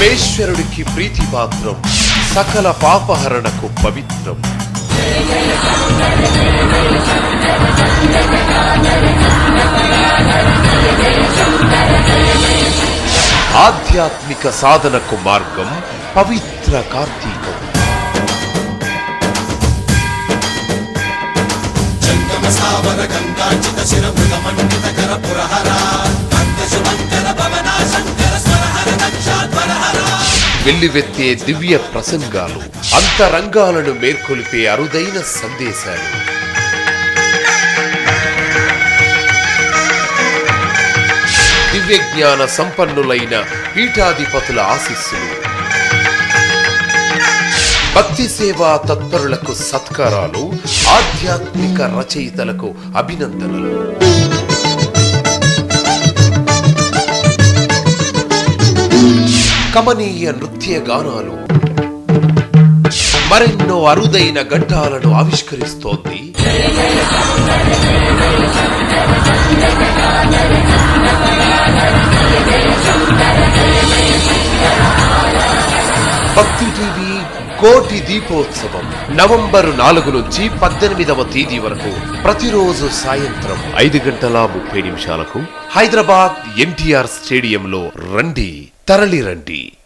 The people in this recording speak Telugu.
పరమేశ్వరుడికి ప్రీతిపాత్రం, సకల పాపహరణకు పవిత్రం. ఆధ్యాత్మిక సాధనకు మార్గం పవిత్ర కార్తీకం. వెల్లువెత్తే దివ్య ప్రసంగాలు, అంతరంగాలను మేల్కొలిపే అరుదైన సందేశాలు. దివ్యజ్ఞాన సంపన్నులైన పీఠాధిపతుల ఆశీస్సులు, భక్తి సేవా తత్పరులకు సత్కారాలు, ఆధ్యాత్మిక రచయితలకు అభినందనలు. కమనీయ నృత్య గానాలు, మరెన్నో అరుదైన ఘట్టాలను ఆవిష్కరిస్తోంది భక్తి టీవీ కోటి దీపోత్సవం. నవంబర్ 4 నుంచి 18వ తేదీ వరకు ప్రతిరోజు సాయంత్రం 5:30 హైదరాబాద్ ఎన్టీఆర్ స్టేడియంలో రండి, తరలి రండి.